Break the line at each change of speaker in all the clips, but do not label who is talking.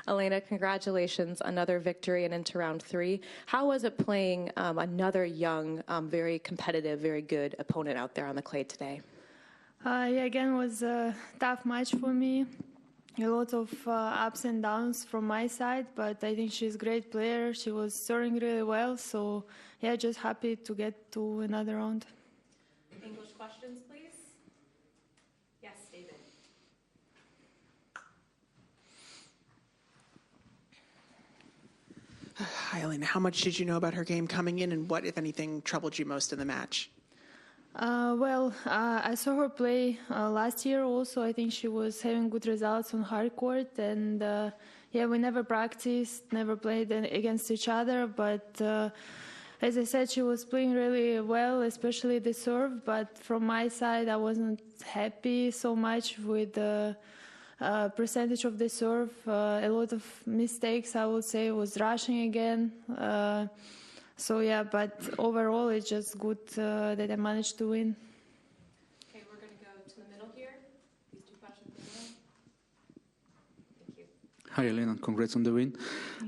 Elena, congratulations, another victory and into round 3. How was it playing another young, very competitive, very good opponent out there on the clay today?
Yeah, again, it was a tough match for me. A lot of ups and downs from my side, but I think she's a great player. She was serving really well, so yeah, just happy to get to another round.
English questions, please. Yes, David.
Hi, Elena. How much did you know about her game coming in, and what, if anything, troubled you most in the match?
I saw her play last year also. I think she was having good results on hard court, and yeah, we never practiced, never played against each other, but as I said, she was playing really well, especially the serve, but from my side, I wasn't happy so much with the percentage of the serve. A lot of mistakes, I would say, was rushing again. So yeah, but overall it's just good that I managed to win.
Okay, we're going to go to the middle here. These 2 questions in the middle. Thank you.
Hi Elena, congrats on the win.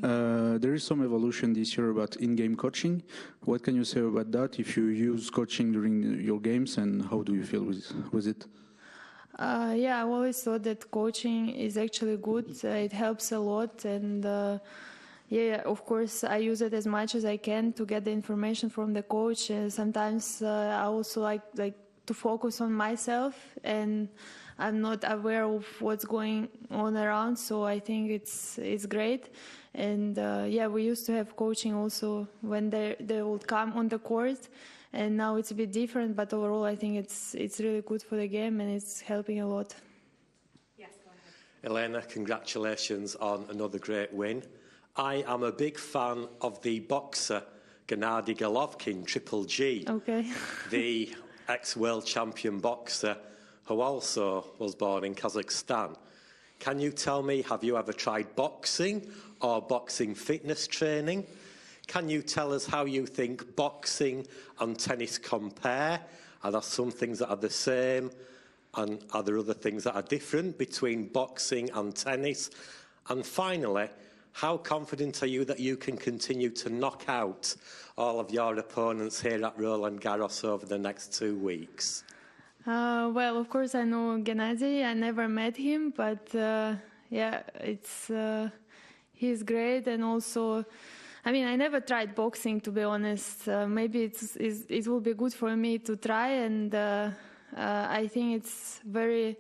There is some evolution this year about in-game coaching. What can you say about that? If you use coaching during your games, and how do you feel with it?
Yeah, I've always thought that coaching is actually good. It helps a lot, and yeah, of course, I use it as much as I can to get the information from the coach. And sometimes I also like to focus on myself, and I'm not aware of what's going on around. So I think it's great. And yeah, we used to have coaching also when they would come on the court, and now it's a bit different. But overall, I think it's really good for the game, and it's helping a lot.
Yes, go ahead.
Elena, congratulations on another great win. I am a big fan of the boxer Gennady Golovkin, Triple G,
Okay.
the ex-world champion boxer who also was born in Kazakhstan. Can you tell me, have you ever tried boxing or boxing fitness training? Can you tell us how you think boxing and tennis compare? Are there some things that are the same, and are there other things that are different between boxing and tennis? And finally, how confident are you that you can continue to knock out all of your opponents here at Roland Garros over the next 2 weeks?
Well, of course, I know Gennady. I never met him, but yeah, he's great. And also, I mean, I never tried boxing, to be honest. Maybe it will be good for me to try, and I think it's very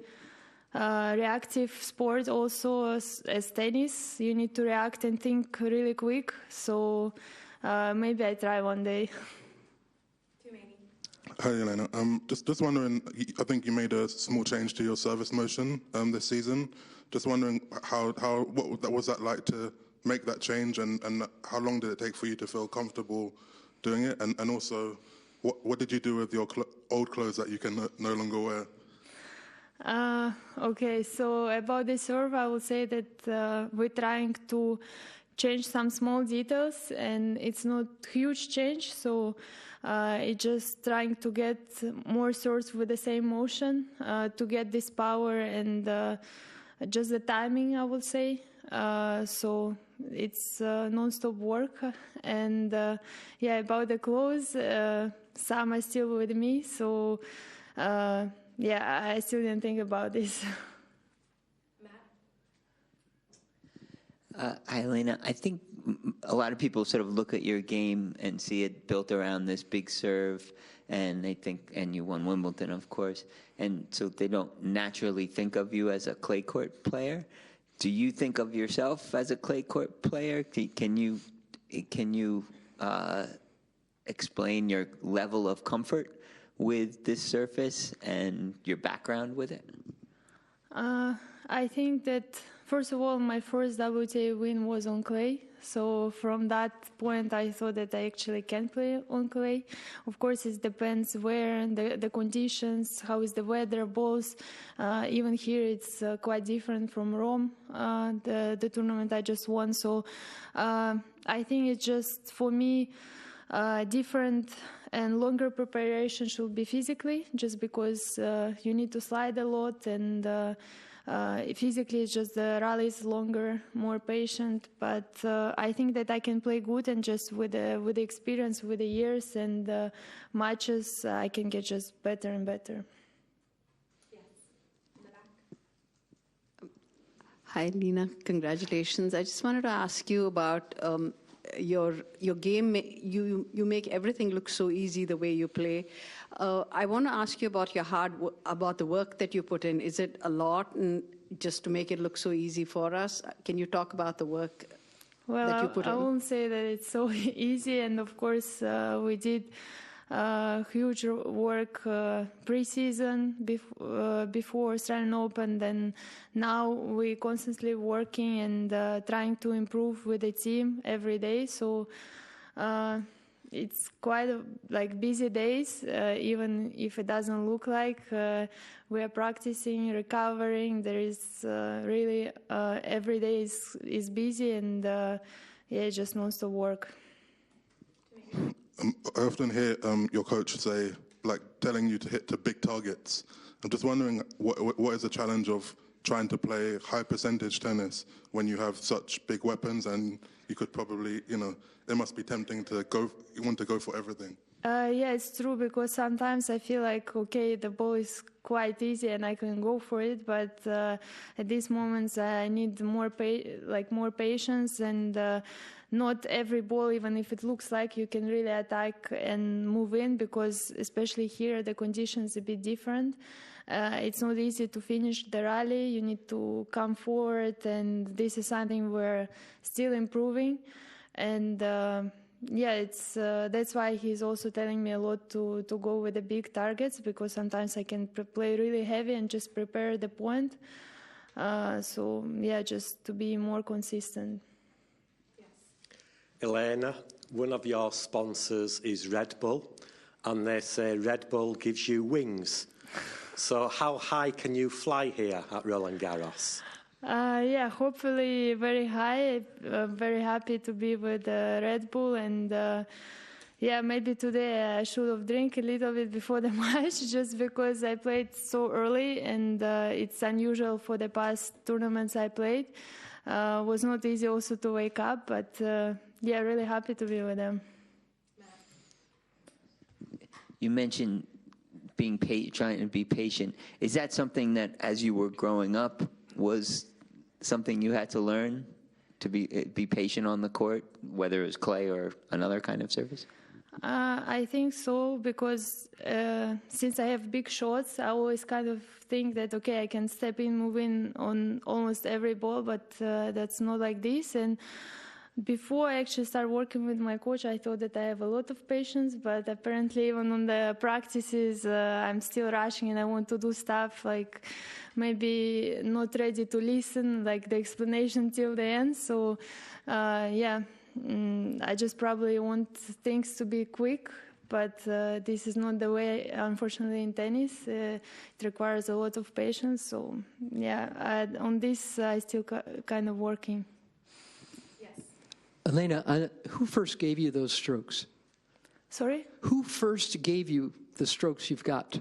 reactive sport also as tennis. You need to react and think really quick. So maybe I try one day.
Hi, Elena. Just wondering, I think you made a small change to your service motion this season. Just wondering what was that like to make that change, and how long did it take for you to feel comfortable doing it? And also, what did you do with your old clothes that you can no longer wear?
Okay, so about the serve, I would say that we're trying to change some small details, and it's not huge change, so it's just trying to get more serves with the same motion to get this power and just the timing, I would say. So it's non-stop work, and yeah, about the clothes, some are still with me, so yeah, I still didn't think about this.
Hi, Elena. I think a lot of people sort of look at your game and see it built around this big serve, and they think, and you won Wimbledon, of course, and so they don't naturally think of you as a clay court player. Do you think of yourself as a clay court player? Can you explain your level of comfort with this surface and your background with it?
I think that, first of all, my first WTA win was on clay. So from that point, I thought that I actually can play on clay. Of course, it depends where, the conditions, how is the weather, balls. Even here, it's quite different from Rome, the tournament I just won. So I think it's just, for me, different and longer preparation should be physically, just because you need to slide a lot, and Physically, it's just the rally is longer, more patient. But I think that I can play good, and just with the experience, with the years and matches, I can get just better and better.
Hi, Lena. Congratulations. I just wanted to ask you about your game. You make everything look so easy the way you play. I want to ask you about about the work that you put in. Is it a lot, and just to make it look so easy for us? Can you talk about the work that you put in?
I won't say that it's so easy, and of course we did huge work pre-season before Australian Open. Then now we constantly working and trying to improve with the team every day. So it's quite like busy days, even if it doesn't look like. We are practicing, recovering. There is really every day is busy, and just non-stop work.
I often hear your coach say, like, telling you to hit to big targets. I'm just wondering, what is the challenge of trying to play high percentage tennis when you have such big weapons, and you could probably, it must be tempting to you want to go for everything.
Yeah, it's true, because sometimes I feel like, okay, the ball is quite easy and I can go for it, but at these moments I need more patience, and not every ball, even if it looks like you can really attack and move in, because especially here the conditions a bit different. It's not easy to finish the rally. You need to come forward, and this is something we're still improving. And that's why he's also telling me a lot to go with the big targets, because sometimes I can play really heavy and just prepare the point. Just to be more consistent.
Elena, one of your sponsors is Red Bull, and they say Red Bull gives you wings. So how high can you fly here at Roland Garros?
Hopefully very high. I'm very happy to be with Red Bull, and maybe today I should have drank a little bit before the match, just because I played so early, and it's unusual for the past tournaments I played. Was not easy also to wake up, but really happy to be with them.
You mentioned trying to be patient. Is that something that, as you were growing up, was something you had to learn, to be patient on the court, whether it was clay or another kind of surface?
I think so, because since I have big shots, I always kind of think that, okay, I can step in, move in on almost every ball, but that's not like this. And before I actually started working with my coach, I thought that I have a lot of patience, but apparently even on the practices, I'm still rushing and I want to do stuff like maybe not ready to listen, like the explanation till the end. So, I just probably want things to be quick, but this is not the way, unfortunately, in tennis. It requires a lot of patience. So, on this, I still kind of working.
Elena, who first gave you those strokes?
Sorry?
Who first gave you the strokes you've got?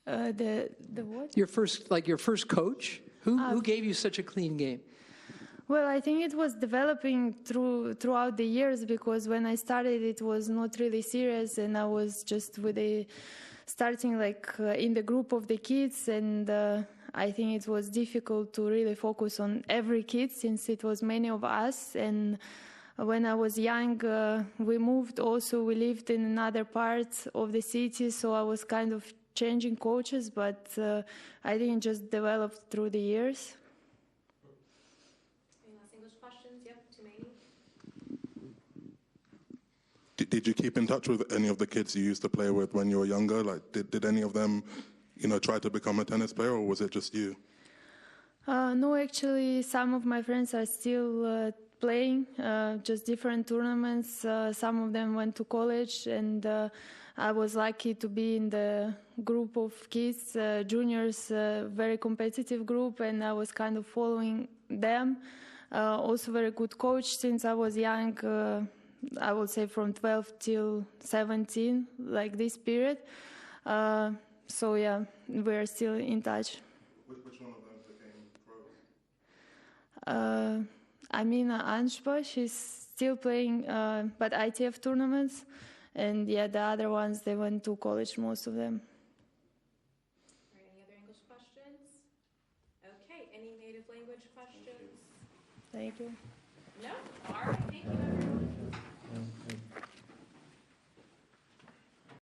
The what?
Your first coach? Who gave you such a clean game?
Well, I think it was developing throughout the years, because when I started, it was not really serious, and I was just starting in the group of the kids, and I think it was difficult to really focus on every kid, since it was many of us. And when I was young, we moved also. We lived in another part of the city, so I was kind of changing coaches, but I think it just developed through the years.
Any last English questions? Yep, Tumaini.
Did you keep in touch with any of the kids you used to play with when you were younger? Like, did any of them, try to become a tennis player, or was it just you?
No, actually, some of my friends are still playing, just different tournaments. Some of them went to college, and I was lucky to be in the group of kids, juniors, very competitive group, and I was kind of following them. Also very good coach since I was young. I would say from 12 till 17, like this period. We're still in touch.
Which one of
I mean, Anshpa, she's still playing, but ITF tournaments. And yeah, the other ones, they went to college, most of them.
All right, any other English questions? Okay, any native language questions?
Thank you.
No? All right, thank you, everyone.